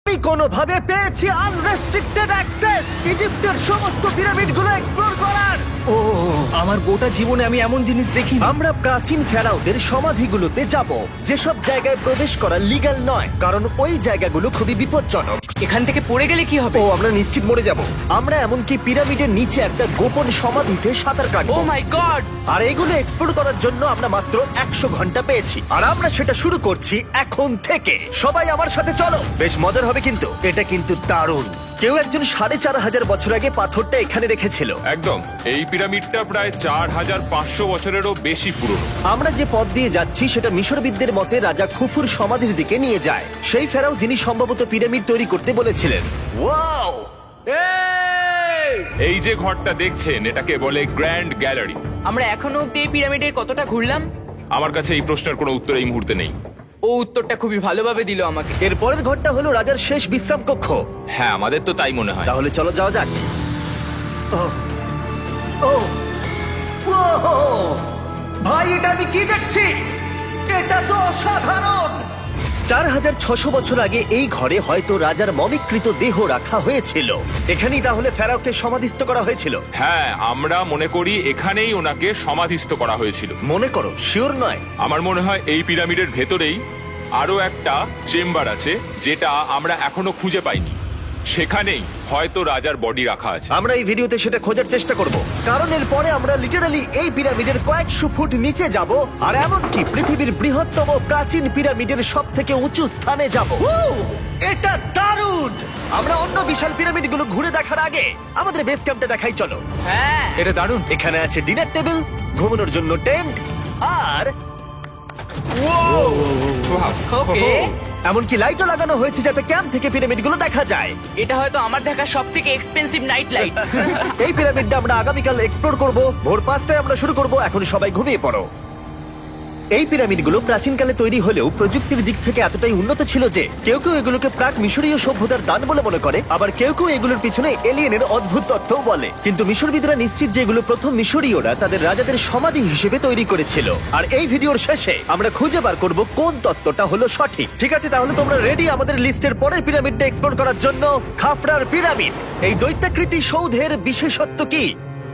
আমি কোনোভাবে পেয়েছি আনরেস্ট্রিক্টেড অ্যাক্সেস ইজিপ্টের সমস্ত পিরামিডগুলো এক্সপ্লোর করার। ও আমার গোটা জীবনে আমি এমন জিনিস দেখিনি। আমরা প্রাচীন ফেরাওদের সমাধিগুলোতে যাব, যেসব জায়গায় প্রবেশ করা লিগ্যাল নয়, কারণ ওই জায়গাগুলো খুবই বিপজ্জনক। এখান থেকে পড়ে গেলে কি হবে? ও আমরা নিশ্চিত মরে যাব। আমরা এমনকি পিরামিডের নিচে একটা গোপন সমাধিতে সাঁতার ও কাটবো। মাই গড! আর এগুলো এক্সপ্লোর করার জন্য আমরা মাত্র 100 ঘন্টা পেয়েছি, আর আমরা সেটা শুরু করছি এখন থেকে। সবাই আমার সাথে চলো, বেশ মজার হবে কিন্তু। এটা কিন্তু দারুণ। কেউ একজন 4500 বছর আগে পাথরটা এখানে রেখেছিল। একদম, এই পিরামিডটা প্রায় 4500 বছরেরও বেশি পুরনো। আমরা যে পথ দিয়ে যাচ্ছি সেটা মিশরবিদদের মতে রাজা খুফুর সমাধির দিকে নিয়ে যায়, সেই ফেরাও যিনি সম্ভবত পিরামিড তৈরি করতে বলেছিলেন। ওয়াও! এই যে ঘরটা দেখছেন, এটাকে বলে গ্র্যান্ড গ্যালারি। আমরা এখনো অব্দি এই পিরামিডের কতটা ঘুরলাম? আমার কাছে এই প্রশ্নের কোনো উত্তর এই মুহূর্তে নেই। ও উত্তরটা খুবই ভালোভাবে দিল আমাকে। এর পরের ঘরটা হলো রাজার শেষ বিশ্রাম কক্ষ। হ্যাঁ, আমাদের তো তাই মনে হয়। তাহলে চলো যাওয়া যাক। ও ও ও ভাই, এটা আমি কি দেখছি? এটা তো অসাধারণ। 4600 বছর আগে এই ঘরে হয়তো রাজার মমিকৃত দেহ রাখা হয়েছিল। এখানেই তাহলে ফেরাওকে সমাধিস্থ করা হয়েছিল। হ্যাঁ, আমরা মনে করি এখানেই ওনাকে সমাধিস্থ করা হয়েছিল। মনে করো, শিওর নয়। আমার মনে হয় এই পিরামিডের ভেতরেই আরো একটা চেম্বার আছে, যেটা আমরা এখনো খুঁজে পাইনি। সেখানেই হয়তো রাজার বডি রাখা আছে। আমরা এই ভিডিওতে সেটা খোঁজার চেষ্টা করব, কারণ এর পরে আমরা লিটারালি এই পিরামিডের কয়েকশো ফুট নিচে যাব, আর এমনকি পৃথিবীর বৃহত্তম প্রাচীন পিরামিডের সব থেকে উঁচু স্থানে যাব। এটা দারুণ! আমরা অন্য বিশাল পিরামিডগুলো ঘুরে দেখার আগে আমাদের বেস ক্যাম্পটা দেখাই চলো। হ্যাঁ, এটা দারুণ। এখানে আছে ডিনার টেবিল, ঘুমানোর জন্য টেন্ট, আর ওকে। এমনকি লাইটও লাগানো হয়েছে যাতে ক্যাম্প থেকে পিরামিডগুলো দেখা যায়। এটা হয়তো আমার দেখা সবথেকে এক্সপেন্সিভ নাইট লাইট। এই পিরামিডটা আমরা আগামীকাল এক্সপ্লোর করব। ভোর 5টায় আমরা শুরু করব। এখন সবাই ঘুমিয়ে পড়ো। এই পিরামিডগুলো প্রাচীনকালে তৈরি হলেও প্রযুক্তির দিক থেকে এতটাই উন্নত ছিল যে কেউ কেউ এগুলোকে প্রাক মিশরীয় সভ্যতার দান বলে মনে করে, আবার কেউ কেউ এগুলোর পিছনে এলিয়েনের অদ্ভুত তত্ত্বও বলে। কিন্তু মিশরবিদরা নিশ্চিত যে এগুলো প্রথম মিশরীয়রা তাদের রাজাদের সমাধি হিসেবে তৈরি করেছিল। আর এই ভিডিওর শেষে আমরা খুঁজে বার করব কোন তত্ত্বটা হলো সঠিক। ঠিক আছে, তাহলে তোমরা রেডি আমাদের লিস্টের পরের পিরামিডটা এক্সপ্লোর করার জন্য? খাফরার পিরামিড। এই দৈত্যাকৃতি সৌধের বিশেষত্ব কি?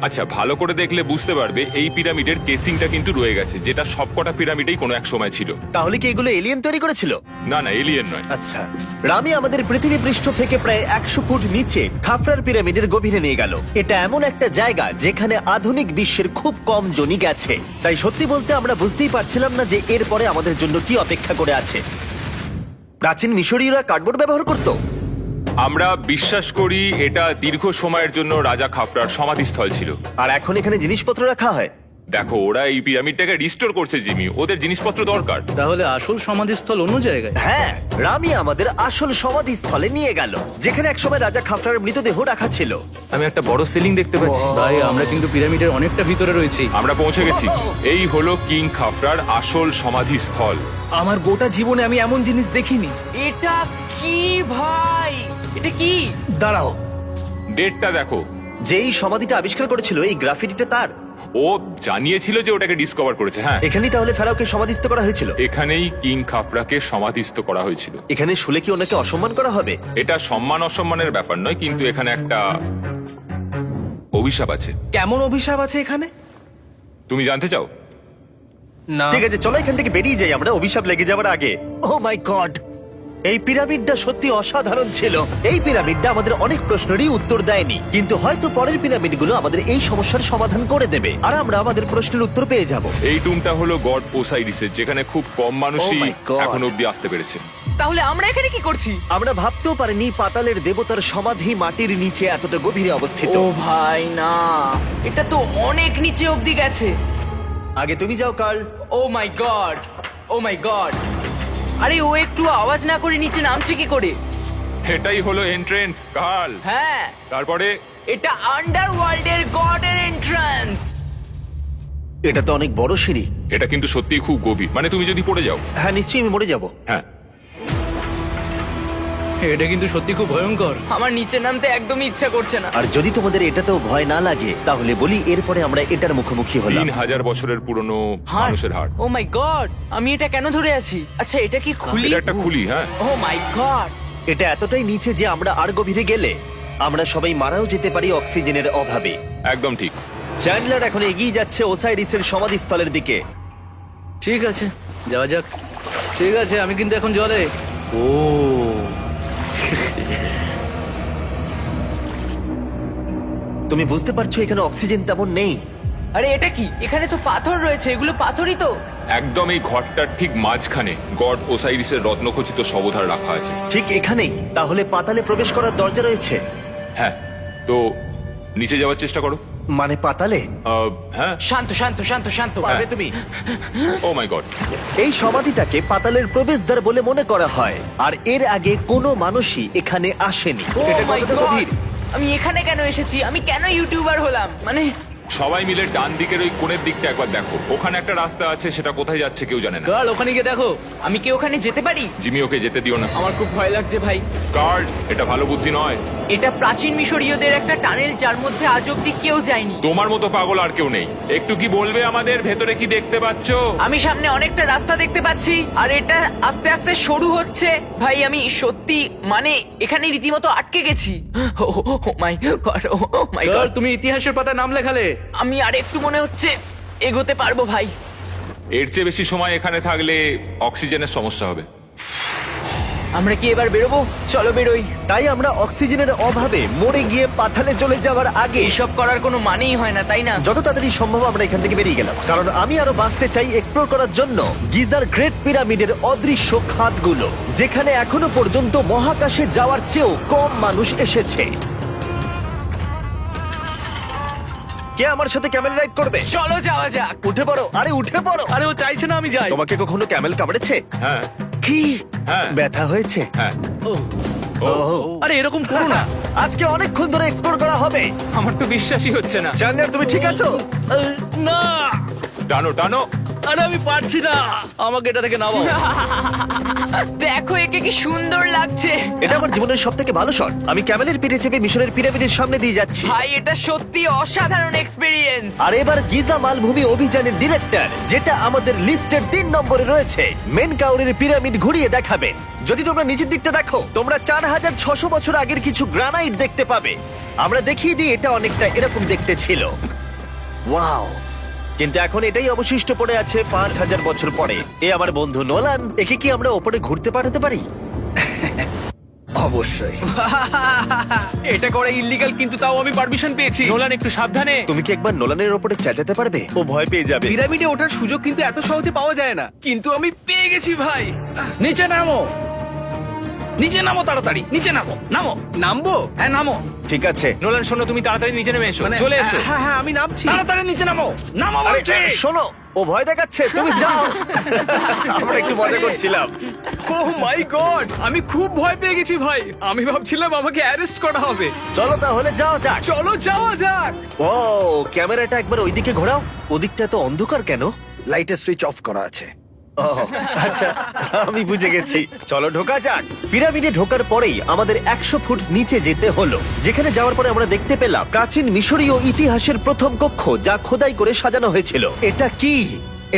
আচ্ছা, ভালো করে দেখলে বুঝতে পারবে এই পিরামিডের কেসিংটা কিন্তু রয়ে গেছে, যেটা সবকটা পিরামিডেই কোনো এক সময় ছিল। তাহলে কি এগুলো এলিয়েন তৈরি করেছিল? না না, এলিয়েন নয়। আচ্ছা, রামি আমাদের পৃথিবী পৃষ্ঠ থেকে প্রায় 100 ফুট নিচে খাফরার পিরামিডের গভীরে নিয়ে গেল। এটা এমন একটা জায়গা যেখানে আধুনিক বিশ্বের খুব কম জনই গেছে। তাই সত্যি বলতে আমরা বুঝতেই পারছিলাম না যে এরপরে আমাদের জন্য কি অপেক্ষা করে আছে। প্রাচীন মিশরীয়রা কার্ডবোর্ড ব্যবহার করত। আমরা বিশ্বাস করি এটা দীর্ঘ সময়ের জন্য রাজা খাফরার সমাধিস্থল ছিল। আর এখন এখানে জিনিসপত্র রাখা হয়। দেখো, ওরা এই পিরামিডটাকে রিস্টোর করছে জিমি, ওদের জিনিসপত্র দরকার। তাহলে আসল সমাধিস্থল অন্য জায়গায়? হ্যাঁ, রামি আমাদের আসল সমাধিস্থলে নিয়ে গেল, যেখানে একসময় রাজা খাফরার মৃতদেহ রাখা ছিল। আমি একটা বড় সিলিং দেখতে পাচ্ছি। ভাই, আমরা কিন্তু পিরামিডের অনেকটা ভিতরে রয়েছি। আমরা পৌঁছে গেছি। এই হলো কিং খাফরার আসল সমাধিস্থল। আমার গোটা জীবনে আমি এমন জিনিস দেখিনি। এটা কি ভাই? এটা কি? দাঁড়াও, ডেটটা দেখো। যেই সমাধিটা আবিষ্কার করেছিল এই গ্রাফিটিটা তার। ও জানিয়েছিল যে ওটাকে ডিসকভার করেছে। হ্যাঁ, এখানেই তাহলে ফেরাওকে সমাধিস্থ করা হয়েছিল। এখানেই কিং খাফরাকে সমাধিস্থ করা হয়েছিল। এখানে শুলে কি ওনাকে অসম্মান করা হবে? এটা সম্মান অসম্মানের ব্যাপার নয়, কিন্তু এখানে একটা অভিশাপ আছে। কেমন অভিশাপ আছে এখানে? তুমি জানতে চাও? না। ঠিক আছে, চলো এখান থেকে বেরিয়ে যাই আমরা অভিশাপ লেগে যাওয়ার আগে। ও মাই গড, এই পিরামিডটা সত্যি অসাধারণ ছিল। এই পিরামিডটা আমাদের অনেক প্রশ্নেরই উত্তর দেয়নি, কিন্তু হয়তো পরের পিরামিডগুলো আমাদের এই সমস্যার সমাধান করে দেবে, আর আমরা আমাদের প্রশ্নের উত্তর পেয়ে যাব। এই টুমটা হলো গড ওসাইরিসের, যেখানে খুব কম মানুষই Oh my God! এখন অব্দি আসতে পেরেছে। তাহলে আমরা এখানে কি করছি? আমরা ভাবতেও পারিনি পাতালের দেবতার সমাধি মাটির নিচে এতটা গভীরে অবস্থিত। ও ভাই না, এটা তো অনেক নিচে অব্দি গেছে। আগে তুমি যাও curl. O my God, oh my god! আরে ও একটু আওয়াজ না করে নিচে নামছে কি করে? এটাই হলো এন্ট্রেন্স, কাল। হ্যাঁ, তারপরে এটা আন্ডারওয়ার্ল্ডের গডের এন্ট্রান্স। এটা তো অনেক বড় সিঁড়ি। এটা কিন্তু সত্যিই খুব গভীর, মানে তুমি যদি পড়ে যাও। হ্যাঁ, নিশ্চয়ই আমি মরে যাব। হ্যাঁ, এটা কিন্তু সত্যি খুব ভয়ঙ্কর। আমার নিচে নামতে একদমই ইচ্ছা করছে না। আর যদি তোমাদের এটাতেও ভয় না লাগে তাহলে বলি এরপরে আমরা এটার মুখোমুখি হলাম। 3000 বছরের পুরনো হার্ট, মানুষের হাড়। ও মাই গড! আমি এটা কেন ধরে আছি? আচ্ছা, এটা কি খুলি? এটা একটা খুলি। হ্যাঁ, ও মাই গড! এটা এতটাই নিচে যে আমরা আর গভীরে গেলে আমরা সবাই মারাও যেতে পারি অক্সিজেনের অভাবে। একদম ঠিক। চ্যান্ডলার এখন এগিয়ে যাচ্ছে ওসাইরিসের সমাধিস্থলের দিকে। ঠিক আছে, যাওয়া যাক। ঠিক আছে, আমি কিন্তু এখন জলে। ও তুমি বুঝতে পারছো এখানে অক্সিজেন তেমন নেই। আরে এটা কি? এখানে তো পাথর রয়েছে, এগুলো পাথরই তো। একদম এই ঘরটার ঠিক মাঝখানে গড ওসাইরিসের রত্নখচিত শবধার রাখা আছে। ঠিক এখানেই। তাহলে পাতালে প্রবেশ করার দরজা রয়েছে? হ্যাঁ, তো নিচে যাওয়ার চেষ্টা করো। মানে পাতালে? হ্যাঁ। শান্ত শান্ত শান্ত শান্ত। পারবে তুমি? ও মাই গড। এই সমাধিটাকে পাতালের প্রবেশদ্বার বলে মনে করা হয়, আর এর আগে কোনো মানুষই এখানে আসেনি। Oh এটা my কতটা God! গভীর? আমি এখানে কেন এসেছি? আমি কেন ইউটিউবার হলাম? মানে সবাই মিলে ডান দিকের ওই কোণের দিকটা একবার দেখো। ওখানে একটা রাস্তা আছে, সেটা কোথায় যাচ্ছে কেউ জানে না। গার্ল, ওখানে গিয়ে দেখো। আমি কি ওখানে যেতে পারি? জিমি, ওকে যেতে দিও না। আমার খুব ভয় লাগছে ভাই। গার্ড, এটা ভালো বুদ্ধি নয়। এটা প্রাচীন মিশরীয়দের একটা টানেল, যার মধ্যে আজ অব্দি কেউ যায়নি। তোমার মতো পাগল আর কেউ নেই। একটু কি বলবে আমাদের ভেতরে কি দেখতে পাচ্ছো? আমি সামনে অনেকটা রাস্তা দেখতে পাচ্ছি, আর এটা আস্তে আস্তে সরু হচ্ছে। ভাই আমি সত্যি মানে এখানে রীতিমতো আটকে গেছি। Oh my God, oh my girl, God. তুমি ইতিহাসের পাতায় নাম লেখালে। আমি আর একটু মনে হচ্ছে এগোতে পারবো ভাই। এর চেয়ে বেশি সময় এখানে থাকলে অক্সিজেনের সমস্যা হবে। আমরা কি এবার বেরোবো? চলো বেরোই। তাই আমরা অক্সিজেনের অভাবে মরে গিয়ে পাতালে চলে যাওয়ার আগে এইসব করার কোনো মানেই হয় না, তাই না? যত তাড়াতাড়ি সম্ভব আমরা এখান থেকে বেরিয়ে গেলাম, কারণ আমি আরো বাঁচতে চাই এক্সপ্লোর করার জন্য গিজার গ্রেট পিরামিডের অদৃশ্য খাতগুলো, যেখানে এখনো পর্যন্ত মহাকাশে যাওয়ার চেয়েও কম মানুষ এসেছে। কে আমার সাথে ক্যামেল রাইড করবে? চলো যাওয়া যাক। উঠে পড়ো, আরে উঠে পড়ো। আরে ও চাইছে না আমি যাই। তোমাকে কখনো ক্যামেল কামড়েছে? হ্যাঁ। কি হ্যাঁ। ব্যথা হয়েছে? হ্যাঁ। আরে এরকম করো না। আজকে অনেকক্ষণ ধরে এক্সপ্লোর করা হবে। আমার তো বিশ্বাসই হচ্ছে না। জানলার তুমি ঠিক আছো? না, টানো টানো। আরে আমি পারছি না, আমাকে এটা থেকে নামাও। দেখো একে কি সুন্দর লাগছে। এটা আমার জীবনের সব থেকে ভালো শট। আমি ক্যামেলের পিঠে চেপে মিশরের পিরামিডের সামনে দিয়ে যাচ্ছি। ভাই এটা সত্যি অসাধারণ এক্সপিরিয়েন্স। আর এবার গিজা মালভূমি অভিযানের ডিরেক্টর, যেটা আমাদের লিস্টের 3 নম্বরে রয়েছে, মেনকাউরের পিরামিড ঘুরিয়ে দেখাবেন। যদি তোমরা নিচের দিকটা দেখো, তোমরা 4600 বছর আগের কিছু গ্রানাইট দেখতে পাবে। আমরা দেখিয়ে দিই, এটা অনেকটা এরকম দেখতে ছিল। ওয়াও! কিন্তু এখন এটাই অবশিষ্ট পড়ে আছে 5000 বছর পরে। এ আমার বন্ধু নোলান। একে কি আমরা ওপরে ঘুরতে পাঠাতে পারি? অবশ্যই। এটা করা ইল্লিগাল, কিন্তু তাও আমি পারমিশন পেয়েছি। নোলান, একটু সাবধানে। তুমি কি একবার নোলানের ওপরে চেঁচাতে পারবে? ও ভয় পেয়ে যাবে। পিরামিডে ওঠার সুযোগ কিন্তু এত সহজে পাওয়া যায় না, কিন্তু আমি পেয়ে গেছি ভাই। নিচে নামো, নিচে নামো, তাড়াতাড়ি নিচে নামো। নামো। নামবো? হ্যাঁ নামো। ঠিক আছে। নোলান, শোনো, তুমি তাড়াতাড়ি নিচে নেমে এসো। চলে এসো। হ্যাঁ হ্যাঁ আমি নামছি। তাড়াতাড়ি নিচে নামো। নামো আরে, বলছি। শোনো, ও ভয় দেখাচ্ছে, তুমি যাও। আমরা একটু মজা করছিলাম। ও মাই গড, আমি খুব ভয় পেয়ে গেছি ভাই। আমি ভাবছিলাম আমাকে অ্যারেস্ট করা হবে। চলো তাহলে যাও যাক। চলো যাওয়া যাক। ও, ক্যামেরাটা একবার ওইদিকে ঘোরাও। ওদিকটা তো অন্ধকার কেন? লাইটের সুইচ অফ করা আছে। ও আচ্ছা, আমি বুঝে গেছি। চলো ঢোকা যাক। পিরামিডে ঢোকার পরেই আমাদের 100 ফুট নিচে যেতে হলো, যেখানে যাওয়ার পরে আমরা দেখতে পেলাম প্রাচীন মিশরীয় ইতিহাসের প্রথম কক্ষ, যা খোদাই করে সাজানো হয়েছিল। এটা কি?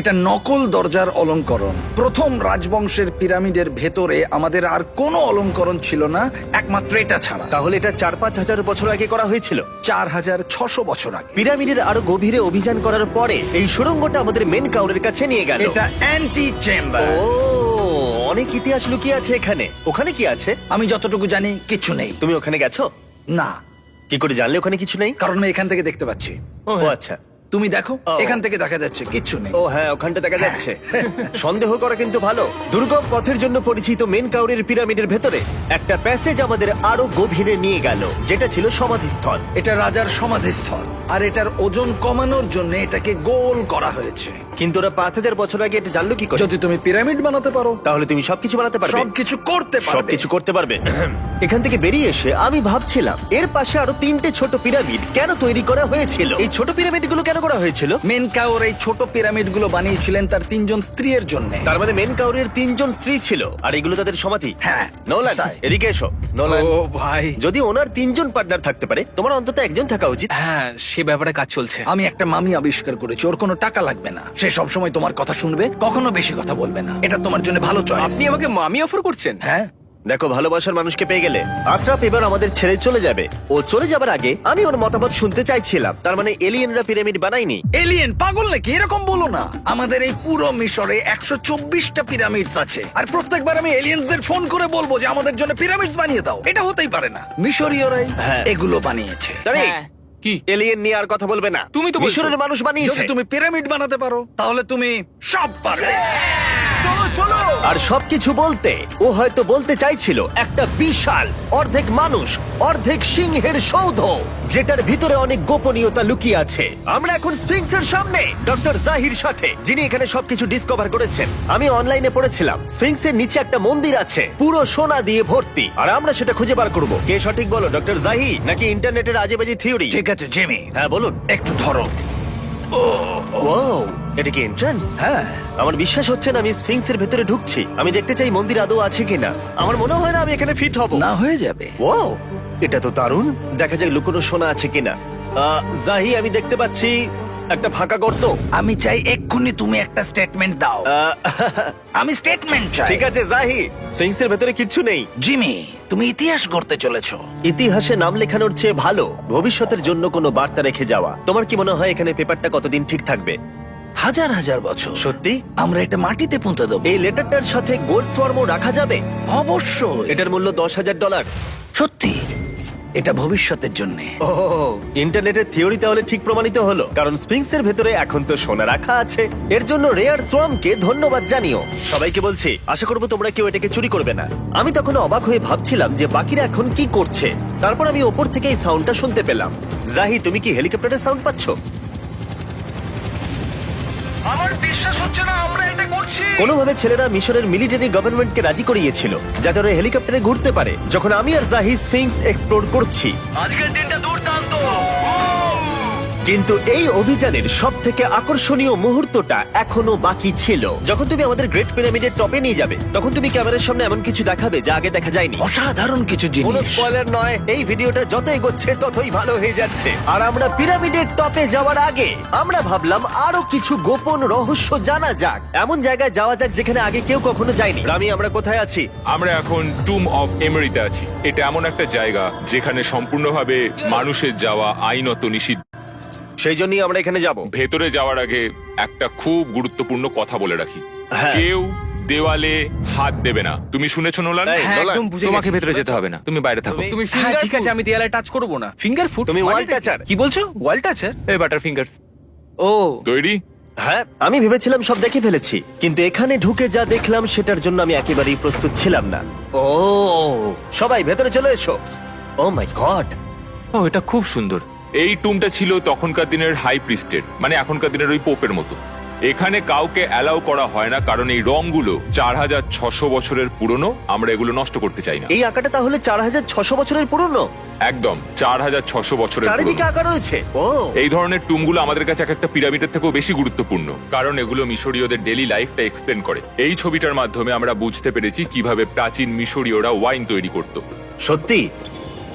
এটা নকল দরজার অলঙ্করণ। প্রথম রাজবংশের পিরামিডের ভেতরে আমাদের আর কোনো অলঙ্করণ ছিল না, একমাত্র এটা ছাড়া। তাহলে এটা 4-5 হাজার বছর আগে করা হয়েছিল। 4600 বছর আগে। পিরামিডের আরো গভীরে অভিযান করার পরে এই সুড়ঙ্গটা আমাদের মেন কাউরের কাছে নিয়ে গেল। এটা অ্যান্টি চেম্বার। ও, অনেক ইতিহাস লুকিয়ে আছে এখানে। ওখানে কি আছে? আমি যতটুকু জানি কিছু নেই। তুমি ওখানে গেছো? না, কি করে জানলে ওখানে কিছু নেই? কারণ আমি এখান থেকে দেখতে পাচ্ছি। ও আচ্ছা। তুমি দেখো, ও। এখান থেকে দেখা যাচ্ছে কিচ্ছু নেই। ও হ্যাঁ, ওখানটা দেখা যাচ্ছে। সন্দেহ করা কিন্তু ভালো। দুর্গম পথের জন্য পরিচিত মেন কাউরের পিরামিডের ভেতরে একটা প্যাসেজ আমাদের আরো গভীরে নিয়ে গেল, যেটা ছিল সমাধিস্থল। এটা রাজার সমাধিস্থল, আর এটার ওজন কমানোর জন্য এটাকে গোল করা হয়েছে। কিন্তু ওরা 5000 বছর আগে এটা জানলো কি করে? যদি তুমি পিরামিড বানাতে পারো, তাহলে তুমি সবকিছু বানাতে পারবে। সবকিছু করতে পারবে। সবকিছু করতে পারবে। এখান থেকে বেরিয়ে এসে আমি ভাবছিলাম, এর পাশে আরো 3টে ছোট পিরামিড কেন তৈরি করা হয়েছিল? এই ছোট পিরামিডগুলো কেন করা হয়েছিল? মেনকাওর এই ছোট পিরামিডগুলো বানিয়েছিলেন তার 3জন স্ত্রীর জন্য। তার মানে মেন কাউরের 3জন স্ত্রী ছিল, আর এগুলো তাদের সমাধি। হ্যাঁ, নোলান, তাই। এদিকে এসো। নোলান, ও ভাই। যদি ওনার 3জন পার্টনার থাকতে পারে, তোমার অন্তত একজন থাকা উচিত। হ্যাঁ, সে ব্যাপারে কাজ চলছে। আমি একটা মামি আবিষ্কার করেছি, ওর কোনো টাকা লাগবে না। সে সব সময় তোমার কথা শুনবে, কখনো বেশি কথা বলবে না। এটা তোমার জন্য ভালো চয়েস। আপনি আমাকে মামি অফার করছেন? হ্যাঁ, দেখো, ভালোবাসার মানুষকে পেয়ে গেলে। আশরাফ এবার আমাদের ছেড়ে চলে যাবে। ও চলে যাবার আগে আমি ওর মতামত শুনতে চাইছিলাম। তার মানে এলিয়েনরা পিরামিড বানায়নি? এলিয়েন পাগল নাকি? এরকম বলো না। আমাদের এই পুরো মিশরে 124টা পিরামিডস আছে, আর প্রত্যেকবার আমি এলিয়েন্সদের ফোন করে বলবো যে আমাদের জন্য পিরামিডস বানিয়ে দাও। এটা হতেই পারে না। মিশরীয়রাই হ্যাঁ। এগুলো বানিয়েছে। তারিক, হ্যাঁ। কি এলিয়েন নিয়ে আর কথা বলবে না। তুমি তো বলছো। মিশরের মানুষ বানিয়েছে। যদি তুমি পিরামিড বানাতে পারো তাহলে তুমি সব পারবে। চলো চলো। আর সবকিছু বলতে ও হয়তো বলতে চাইছিল একটা বিশাল অর্ধেক মানুষ অর্ধেক সিংহের সৌধ, যেটার ভিতরে অনেক গোপনীয়তা লুকিয়ে আছে। আমরা এখন স্ফিংসের সামনে ডক্টর জাহির সাথে, যিনি এখানে সবকিছু ডিসকভার করেছেন। আমি অনলাইনে পড়েছিলাম স্ফিংসের নিচে একটা মন্দির আছে পুরো সোনা দিয়ে ভর্তি, আর আমরা সেটা খুঁজে বার করব। কে সঠিক বলো, ডক্টর জাহি নাকি ইন্টারনেটের আজেবাজি থিওরি? ঠিক আছে জিমি, হ্যাঁ বলুন। একটু ধরো। ও, এটা কি এন্ট্রান্স? হ্যাঁ। আমার বিশ্বাস হচ্ছে না আমি স্ফিংসের ভেতরে ঢুকছি। আমি দেখতে চাই মন্দির আদৌ আছে কিনা। আমার মনে হয় না আমি এখানে ফিট হব। না হয়ে যাবে। ও, এটা তো দারুণ। দেখা যাক লুকোনো সোনা আছে কিনা। জাহি, আমি দেখতে পাচ্ছি একটা ফাঁকা গর্ত। আমি চাই এক্ষুনি তুমি একটা স্টেটমেন্ট দাও। আহ, আমি স্টেটমেন্ট চাই। ঠিক আছে জাহি, স্ফিংসের ভেতরে কিচ্ছু নেই। জিমি, তুমি ইতিহাস গড়তে চলেছো। ইতিহাসে নাম লেখানোর চেয়ে ভালো ভবিষ্যতের জন্য কোনো বার্তা রেখে যাওয়া। তোমার কি মনে হয় এখানে পেপারটা কতদিন ঠিক থাকবে? হাজার হাজার বছর। সত্যি? আমরা এটা মাটিতে পুঁতে দেবো। এই লেটারটার সাথে গোল্ড সোয়ার্মও রাখা যাবে? অবশ্যই। এটার মূল্য $10,000। সত্যি, এটা ভবিষ্যতের জন্য। ও, ইন্টারনেটের থিওরি তাহলে ঠিক প্রমাণিত হলো, কারণ স্ফিংসের ভেতরে এখন তো সোনা রাখা আছে। এর জন্য রেয়ার সোয়ামকে ধন্যবাদ জানিও। সবাইকে বলছি, আশা করবো তোমরা কেউ এটাকে চুরি করবে না। আমি তখন অবাক হয়ে ভাবছিলাম যে বাকিরা এখন কি করছে। তারপর আমি ওপর থেকে এই সাউন্ডটা শুনতে পেলাম। জাহি, তুমি কি হেলিকপ্টারের সাউন্ড পাচ্ছ? আমার বিশ্বাস হচ্ছে না আমরা এটা করছি। কোনোভাবে ছেলেরা মিশরের মিলিটারি গভর্নমেন্টকে রাজি করিয়েছিল যাতে ওরা হেলিকপ্টারে ঘুরতে পারে যখন আমি আর জাহি স্ফিংস এক্সপ্লোর করছি। আজকের দিনটা দুর্দান্ত। কিন্তু এই অভিযানের সব থেকে আকর্ষণীয় মুহূর্তটা এখনো বাকি ছিল। যখন তুমি আমাদের গ্রেট পিরামিডের টপে নিয়ে যাবে তখন তুমি ক্যামেরার সামনে এমন কিছু দেখাবে যা আগে দেখা যায়নি। অসাধারণ কিছু কোনো জিনিস। স্পয়লার নয়, এই ভিডিওটা যত এগোচ্ছে ততই ভালো হয়ে যাচ্ছে। আর আমরা পিরামিডের টপে যাওয়ার আগে আমরা ভাবলাম আরো কিছু গোপন রহস্য জানা যাক। এমন জায়গায় যাওয়া যাক যেখানে আগে কেউ কখনো যায়নি। রামি, আমরা কোথায় আছি? আমরা এখন টুম অফ এমেরিতে আছি। এটা এমন একটা জায়গা যেখানে সম্পূর্ণভাবে মানুষের যাওয়া আইনত নিষিদ্ধ। সেই জন্যই আমরা এখানে যাব। ভেতরে যাওয়ার আগে একটা খুব গুরুত্বপূর্ণ কথা বলে রাখি, হ্যাঁ। কেউ দেওয়ালে হাত দেবে না। তুমি শুনেছো নোলান? এই, হ্যাঁ, নোলান, একদম বুঝে তোমাকে গেছি। ভেতরে যেতে হবে না, তুমি বাইরে থাকো। তুমি হ্যাঁ, ফিঙ্গার ঠিক আছে, আমি দেয়ালে টাচ করব না। Finger food? তুমি wall toucher। কি বলছো? ওয়াল টাচার? এই বাটার ফিঙ্গারস। ও তৈরি? হ্যাঁ, আমি ভেবেছিলাম সব দেখে ফেলেছি, কিন্তু এখানে ঢুকে যা দেখলাম সেটার জন্য আমি একেবারেই প্রস্তুত ছিলাম না। ও, সবাই ভেতরে চলে এসো। ও মাই গড, ও, এটা খুব সুন্দর। এই টুমটা ছিল তখনকার দিনের হাই প্রিস্টের, মানে এখনকার দিনের ওই পোপের মতো। এখানে কাউকে অ্যালাউ করা হয় না, কারণ এই রংগুলো 4600 বছরের পুরনো। আমরা এগুলো নষ্ট করতে চাই না। এই আঁকাটা তাহলে 4600 বছরের পুরনো? একদম 4600 বছরের চারিদিকে পুরনো। আঁকা রয়েছে। ও, এই ধরনের টুমগুলো আমাদের কাছে এক একটা পিরামিডের থেকেও বেশি গুরুত্বপূর্ণ, কারণ এগুলো মিশরীয়দের ডেইলি লাইফটা এক্সপ্লেন করে। এই ছবিটার মাধ্যমে আমরা বুঝতে পেরেছি কিভাবে প্রাচীন মিশরীয়রা ওয়াইন তৈরি করত। সত্যি?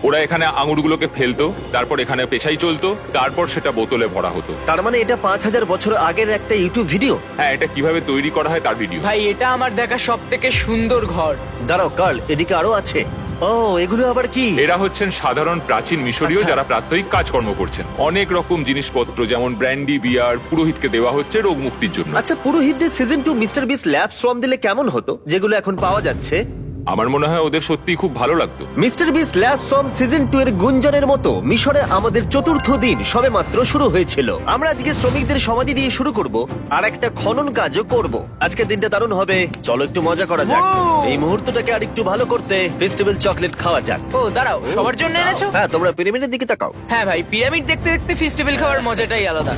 ওরা এখানে আঙুরগুলোকে ফেলতো, তারপর এখানে পেছাই চলতো, তারপর সেটা বোতলে ভরা হতো। তার মানে এটা 5000 বছর আগের একটা ইউটিউব ভিডিও? হ্যাঁ, এটা কিভাবে তৈরি করা হয় তার ভিডিও। ভাই, এটা আমার দেখা সব থেকে সুন্দর ঘর। দাঁড়াও কার্ল, এদিকে আরো আছে। ও, এগুলো আবার কি? এরা হচ্ছেন সাধারণ প্রাচীন মিশরীয় আচ্ছা। যারা প্রাত্যহিক কাজকর্ম করছেন। অনেক রকম জিনিসপত্র যেমন ব্র্যান্ডি, বিয়ার পুরোহিতকে দেওয়া হচ্ছে রোগ মুক্তির জন্য। আচ্ছা, পুরোহিতদের সিজন 2 মিস্টার বিস ল্যাব শ্রম দিলে কেমন হতো, যেগুলো এখন পাওয়া যাচ্ছে? আমার মনে হয় ওদের সত্যি খুব ভালো লাগতো। মিস্টার বিস ল্যাব ফ্রম সিজন 2 এর গুঞ্জনের মতো মিশরে আমাদের চতুর্থ দিন সবেমাত্র শুরু হয়েছিল। আমরা আজকে শ্রমিকদের সমাধি দিয়ে শুরু করব আর একটা খনন কাজও করব। আজকের দিনটা দারুণ হবে, চলো একটু মজা করা যাক। এই মুহূর্তটাকে আর একটু ভালো করতে ফেস্টিভ্যাল চকলেট খাওয়া যাক। ও দাঁড়াও, সবার জন্য এনেছো? হ্যাঁ, তোমরা পিরামিডের দিকে তাকাও। হ্যাঁ ভাই, পিরামিড দেখতে দেখতে ফেস্টিভ্যাল খাওয়ার মজাটাই আলাদা।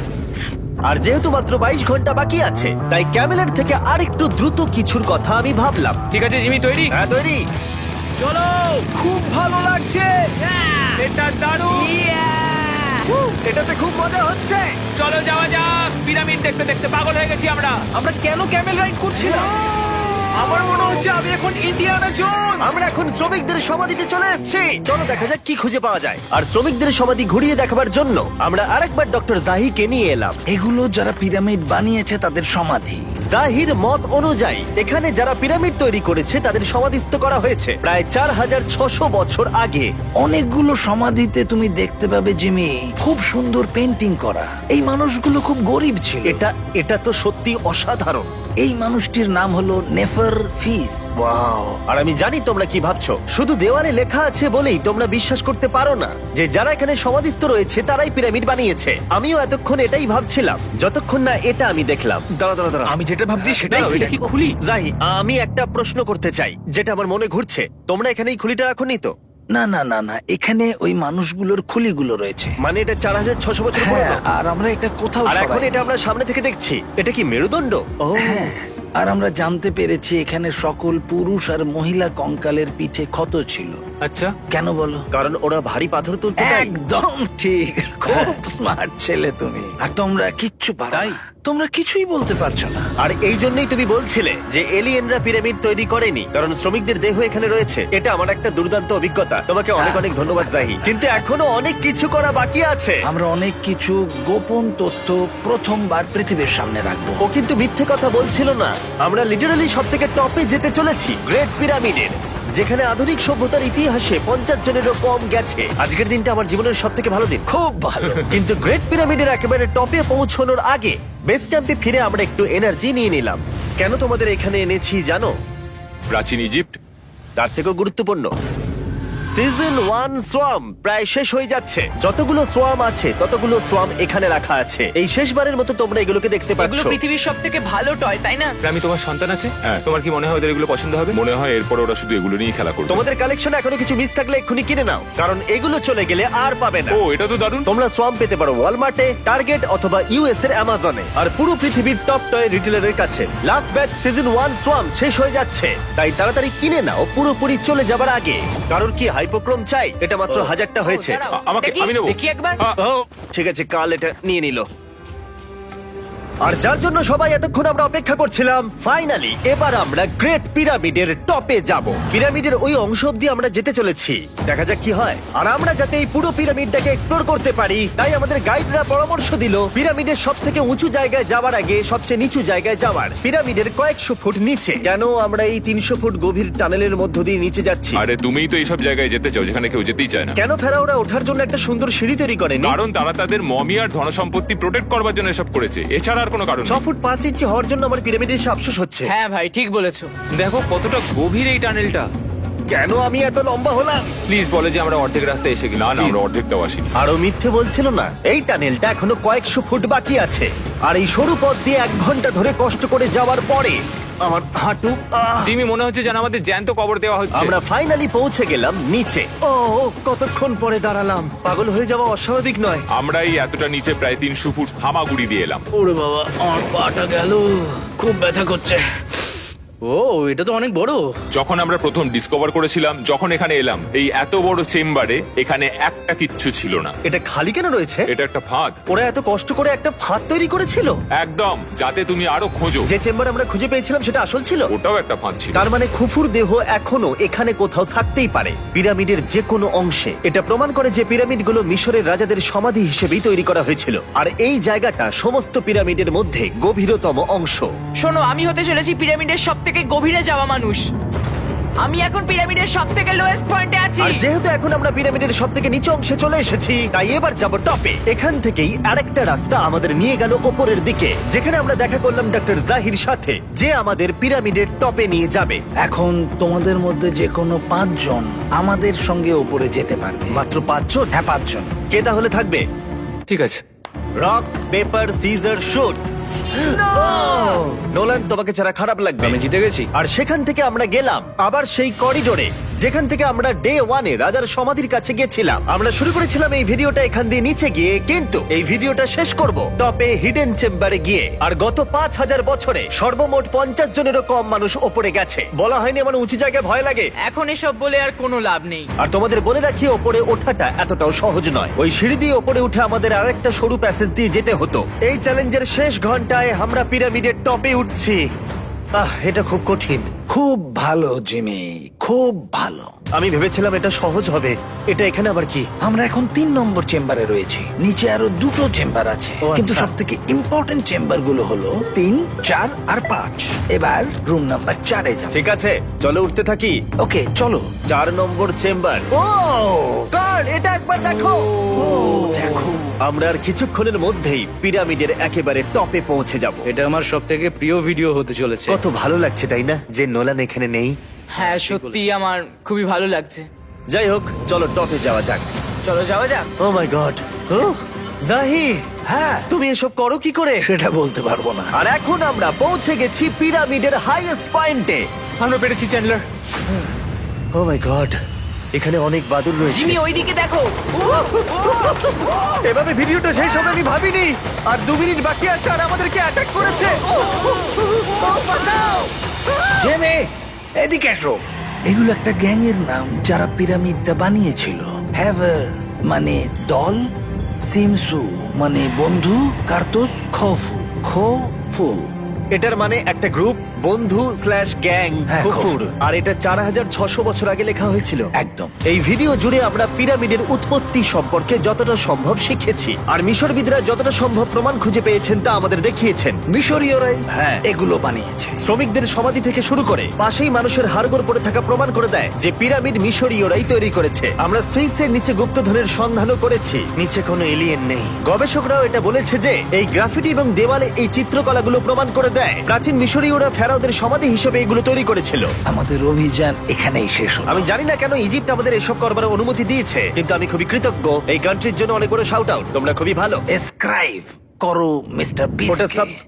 আর যেহেতু মাত্র 22 ঘন্টা বাকি আছে তাই ক্যামেলের থেকে আরেকটু দ্রুত কিছুর কথা আমি ভাবলাম। ঠিক আছে জিমি, তৈরি? হ্যাঁ, তৈরি। চলো, খুব ভালো লাগছে। এটা দারুণ। এটাতে খুব মজা হচ্ছে। চলো যাওয়া যাক। পিরামিড দেখতে দেখতে পাগল হয়ে গেছি আমরা। আমরা কেন ক্যামেল রাইড করছিলাম? আমার মনে হচ্ছে আমি এখন ইন্ডিয়ানা জোনস। আমরা এখন শ্রমিকদের সমাধিতে চলে এসেছি। চলো দেখা যাক কি খুঁজে পাওয়া যায়। আর শ্রমিকদের সমাধি ঘুরিয়ে দেখাবার জন্য আমরা আরেকবার ডক্টর জাহিকে নিয়ে এলাম। এগুলো যারা পিরামিড বানিয়েছে তাদের সমাধি। জাহির মত অনুযায়ী এখানে যারা পিরামিড তৈরি করেছে তাদের সমাধিস্থ করা হয়েছে প্রায় 4600 বছর আগে। অনেকগুলো সমাধিতে তুমি দেখতে পাবে জিমি খুব সুন্দর পেন্টিং করা। এই মানুষগুলো খুব গরিব ছিল। এটা তো সত্যি অসাধারণ। এই মানুষটির নাম হলো নেফার ফিস। ওয়াও! আর আমি জানি তোমরা কি ভাবছো। শুধু দেওয়ালে লেখা আছে বলেই তোমরা বিশ্বাস করতে পারো না যে যারা এখানে সমাধিস্থ রয়েছে তারাই পিরামিড বানিয়েছে। আমিও এতক্ষণ এটাই ভাবছিলাম যতক্ষণ না এটা আমি দেখলাম। দাঁড়া আমি যেটা ভাবছি সেটাই দাঁড়াও, এটা কি খুলি? জাহি, আমি একটা প্রশ্ন করতে চাই যেটা আমার মনে ঘুরছে। তোমরা এখানে এই খুলিটা রাখোনি তো? না না না না, এখানে ওই মানুষগুলোর খুলিগুলো রয়েছে। মানে এটা 4600 বছর হ্যাঁ, পুরনো। আর আমরা এটা কোথাও আর এখন সরাইনি। এটা আমরা সামনে থেকে দেখছি। এটা কি মেরুদণ্ড? ও হ্যাঁ, আর আমরা জানতে পেরেছি এখানে সকল পুরুষ আর মহিলা কঙ্কালের পিঠে ক্ষত ছিল। আচ্ছা, কেন বলো? কারণ ওরা ভারী পাথর তুলতে তাই। একদম ঠিক, খুব স্মার্ট ছেলে তুমি। আর তোমরা কিচ্ছু পারো না। তোমরা কিছুই বলতে পারছো না। আর এই জন্যই তুমি বলছিলে যে এলিয়েনরা পিরামিড তৈরি করেনি কারণ শ্রমিকদের দেহ এখানে রয়েছে। এটা আমার একটা দুর্দান্ত অভিজ্ঞতা। তোমাকে অনেক অনেক ধন্যবাদ জাহি। কিন্তু এখনো অনেক কিছু করা বাকি আছে। আমরা অনেক কিছু গোপন তথ্য প্রথমবার পৃথিবীর সামনে রাখবো। ও কিন্তু মিথ্যে কথা বলছিল না। আমরা লিটারালি সব থেকে টপে যেতে চলেছি, গ্রেট পিরামিডের, যেখানে আধুনিক সভ্যতার ইতিহাসে 50 জনেরও কম গেছে। আজকের দিনটা আমার জীবনের সব থেকে ভালো দিন। খুব ভালো। কিন্তু গ্রেট পিরামিডের একেবারে টপে পৌঁছানোর আগে বেস ক্যাম্পে ফিরে আমরা একটু এনার্জি নিয়ে নিলাম। কেন তোমাদের এখানে এনেছি জানো? প্রাচীন ইজিপ্ট। তার থেকেও গুরুত্বপূর্ণ, সিজন 1 সোয়াম প্রায় শেষ হয়ে যাচ্ছে। যতগুলো সোয়াম আছে ততগুলো সোয়াম এখানে রাখা আছে। এই শেষবারের মতো তোমরা এগুলোকে দেখতে এগুলো পাচ্ছ। পৃথিবীর সব থেকে ভালো টয়, তাই না? আমি তোমার সন্তান আছে? হ্যাঁ। তোমার কি মনে হয় ওদের এগুলো পছন্দ হবে? মনে হয় এরপর ওরা শুধু এগুলো নিয়ে খেলা করবে। তোমাদের কালেকশনে এখনো কিছু মিস থাকলে এক্ষুনি কিনে নাও, কারণ এগুলো চলে গেলে আর পাবে না। ও, এটা তো দারুণ। তোমরা সোয়াম পেতে পারো ওয়ালমার্টে, টার্গেট অথবা ইউএস এর অ্যামাজনে, আর পুরো পৃথিবীর টপ টয় রিটেলারের কাছে। লাস্ট ব্যাচ সিজন 1 সোয়াম শেষ হয়ে যাচ্ছে, তাই তাড়াতাড়ি কিনে নাও পুরোপুরি চলে যাবার আগে। কারণ কি হাইপোক্রোম চাই? এটা মাত্র 1000টা হয়েছে। ও, দাঁড়াও, আমাকে- দেখি, আমি নেবো। দেখি একবার। ও ঠিক আছে, কাল এটা নিয়ে নিল। আর যার জন্য সবাই এতক্ষণ আমরা অপেক্ষা করছিলাম, ফাইনালি এবার আমরা গ্রেট পিরামিডের টপে যাব। পিরামিডের ওই অংশ অব্দি আমরা যেতে চলেছি, দেখা যাক কি হয়। আর আমরা যাতে এই পুরো পিরামিডটাকে এক্সপ্লোর করতে পারি, তাই আমাদের গাইডরা পরামর্শ দিল পিরামিডের সব থেকে উঁচু জায়গায় যাওয়ার আগে সবচেয়ে নিচু জায়গায় যাওয়ার, পিরামিডের কয়েকশো ফুট নিচে। কেন আমরা এই 300 ফুট গভীর টানেলের মধ্য দিয়ে নিচে যাচ্ছি? আরে তুমিই তো এইসব জায়গায় যেতে চাও যেখানে কেউ যেতেই চায় না। কেন ফেরাওরা ওঠার জন্য একটা সুন্দর সিঁড়ি তৈরি করেনি? কারণ তারা তাদের মমি আর ধনসম্পত্তি প্রোটেক্ট করবার জন্য এসব করেছে, এছাড়া আর কোনো কারণ 6 নেই। ফুট 5 ইঞ্চি হওয়ার জন্য আমার পিরামিডের এসে আফসোস হচ্ছে। হ্যাঁ ভাই, ঠিক বলেছো। দেখো কতটা গভীর এই টানেলটা। কেন আমি এত লম্বা হলাম? প্লিজ বলে যে আমরা অর্ধেক রাস্তায় এসে গেছি। না না, Please। আমরা অর্ধেকটাও আসিনি। আরো মিথ্যে বলছিল না। এই টানেলটা এখনো কয়েকশো ফুট বাকি আছে, আর এই সরু পথ দিয়ে 1 ঘন্টা ধরে কষ্ট করে যাওয়ার পরে আমার হাঁটু জিমি, মনে হচ্ছে যেন আমাদের জ্যান্ত কবর দেওয়া হচ্ছে। আমরা ফাইনালি পৌঁছে গেলাম নিচে। ও কতক্ষণ পরে দাঁড়ালাম, পাগল হয়ে যাওয়া অস্বাভাবিক নয়। আমরা এই এতটা নিচে প্রায় 300 ফুট হামাগুড়ি দিয়ে এলাম। ওরে বাবা, আমার পাটা গেল, খুব ব্যথা করছে। ও, এটা তো অনেক বড়। যখন আমরা প্রথম ডিসকভার করেছিলাম, যখন এখানে এলাম, এই এত বড় চেম্বারে এখানে একটা কিচ্ছু ছিল না। এটা খালি কেন রয়েছে? এটা একটা ফাঁদ। ওরা এত কষ্ট করে একটা ফাঁদ তৈরি করেছিল একদম, যাতে তুমি আরো খোঁজো। যে চেম্বার আমরা খুঁজে পেয়েছিলাম সেটা আসল ছিল। ওটাও একটা ফাঁদ ছিল। তার মানে খুফুর দেহ এখনো এখানে কোথাও থাকতেই পারে, পিরামিডের যে কোনো অংশে। এটা প্রমাণ করে যে পিরামিডগুলো মিশরের রাজাদের সমাধি হিসেবেই তৈরি করা হয়েছিল, আর এই জায়গাটা সমস্ত পিরামিডের মধ্যে গভীরতম অংশ। শোনো, আমি হতে চলেছি পিরামিডের সব থেকে গভীরে যাওয়া মানুষ। আমি এখন পিরামিডের সব থেকে লোয়েস্ট পয়েন্টে আছি। আর যেহেতু এখন আমরা পিরামিডের সব থেকে নিচু অংশে চলে এসেছি, তাই এবার যাব টপে। এখান থেকেই আরেকটা রাস্তা আমাদের নিয়ে গেল ওপরের দিকে, যেখানে আমরা দেখা করলাম ডক্টর জাহির সাথে, যে আমাদের পিরামিডের টপে নিয়ে যাবে। এখন তোমাদের মধ্যে যে কোনো 5 জন আমাদের সঙ্গে উপরে যেতে পারবে। মাত্র 5 জন? হ্যাঁ, 5 জন। কে তাহলে থাকবে? ঠিক আছে। Rock paper scissor shoot. Nolan, তোমাকে ছাড়া খারাপ লাগবে। আমি জিতে গেছি। আর সেখান থেকে আমরা গেলাম আবার সেই করিডোরে, যেখান থেকে আমরা ডে 1 এ রাজার সমাধির কাছে গেছিলাম। আমরা শুরু করেছিলাম এই ভিডিওটা এখান দিয়ে নিচে গিয়ে, কিন্তু এই ভিডিওটা শেষ করব টপে হিডেন চেম্বারে গিয়ে। আর গত 5000 বছরে সর্বমোট 50 জনেরও কম মানুষ ওপরে গেছে। বলা হয়নি আমার উঁচু জায়গায় ভয় লাগে? এখন এসব বলে আর কোনো লাভ নেই। আর তোমাদের বলে রাখি, ওপরে ওঠাটা এতটাও সহজ নয়। ওই সিঁড়ি দিয়ে ওপরে উঠে আমাদের আরেকটা সরু প্যাসেজ দিয়ে যেতে হতো। এই চ্যালেঞ্জের শেষ ঘন্টায় আমরা পিরামিডের টপে উঠছি। এটা খুব কঠিন। খুব ভালো জিমি, খুব ভালো। আমি ভেবেছিলাম এটা সহজ হবে। এটা এখানে আবার কি? আমরা এখন 3 নম্বর চেম্বারে রয়েছি। নিচে আরো 2টো চেম্বার আছে, ও, কিন্তু আচ্ছা। সব থেকে ইম্পর্টেন্ট চেম্বার গুলো হলো 3, 4 আর 5। এবার রুম নাম্বার 4-এ যাব। ঠিক আছে, চলো উঠতে থাকি। ওকে চলো। 4 নম্বর চেম্বার। ও কার্ল, এটা একবার দেখো। ও দেখো, আমরা আর কিছুক্ষণের মধ্যেই পিরামিডের একেবারে টপে পৌঁছে যাব। এটা আমার সব থেকে প্রিয় ভিডিও হতে চলেছে। কত ভালো লাগছে তাই না, যে নোলান এখানে নেই। হ্যাঁ সত্যি আমার খুবই ভালো লাগছে। যাই হোক, চলো টপে যাওয়া যাক। চলো যাওয়া যাক। ও মাই গড, ও জাহি, হ্যাঁ তুমি এসব করো কি করে? সেটা বলতে পারবো না। আর এখন আমরা পৌঁছে গেছি পিরামিডের হাইয়েস্ট পয়েন্টে। আমরা পেরেছি চ্যান্ডলার। ও মাই গড, এখানে অনেক বাদুড় রয়েছে। জিমি ওইদিকে দেখো। এভাবে ভিডিওটা শেষ হবে আমি ভাবিনি। আর 2 মিনিট বাকি আছে আর আমাদেরকে অ্যাটাক করেছে। ও, বাঁচাও! জেমে এদিকে এসো। এগুলো একটা গ্যাংয়ের নাম যারা পিরামিডটা বানিয়েছিল। হ্যাভার মানে দল, সিমসু মানে বন্ধু, কার্তুস খফু খফু। এটার মানে একটা গ্রুপ, বন্ধু স্ল্যাশ গ্যাং, হ্যাঁ, কুকুর। কুকুর। আর এটা 4600 বছর আগে লেখা হয়েছিল। একদম। এই ভিডিও জুড়ে আমরা পিরামিডের উৎপত্তি সম্পর্কে যতটা সম্ভব শিখেছি, আর মিশরবিদরা যতটা সম্ভব প্রমাণ খুঁজে পেয়েছেন তা আমাদের দেখিয়েছেন। মিশরীয়রাই হ্যাঁ। এগুলো বানিয়েছে। শ্রমিকদের সমাধি থেকে শুরু করে পাশেই মানুষের হাড়গোড় পড়ে থাকা প্রমাণ করে দেয় যে পিরামিড মিশরীয়রাই তৈরি করেছে। আমরা স্ফিংসের নিচে গুপ্তধনের সন্ধানও করেছি, নিচে কোনো এলিয়েন নেই। গবেষকরাও এটা বলেছে যে এই গ্রাফিটি এবং দেওয়ালে এই চিত্রকলাগুলো প্রমাণ করে দেয় প্রাচীন মিশরীয়রা ফেরাওদের সমাধি হিসেবে এগুলো তৈরি করেছিল। আমাদের অভিযান এখানেই শেষ হলো। আমি জানি না কেন ইজিপ্ট আমাদের এসব করবার অনুমতি দিয়েছে, কিন্তু আমি খুবই কৃতজ্ঞ। এই কান্ট্রির জন্য অনেক বড় শাউট আউট, তোমরা খুবই ভালো। এসক্রাইব করো মিস্টার ওটা বিস্ট।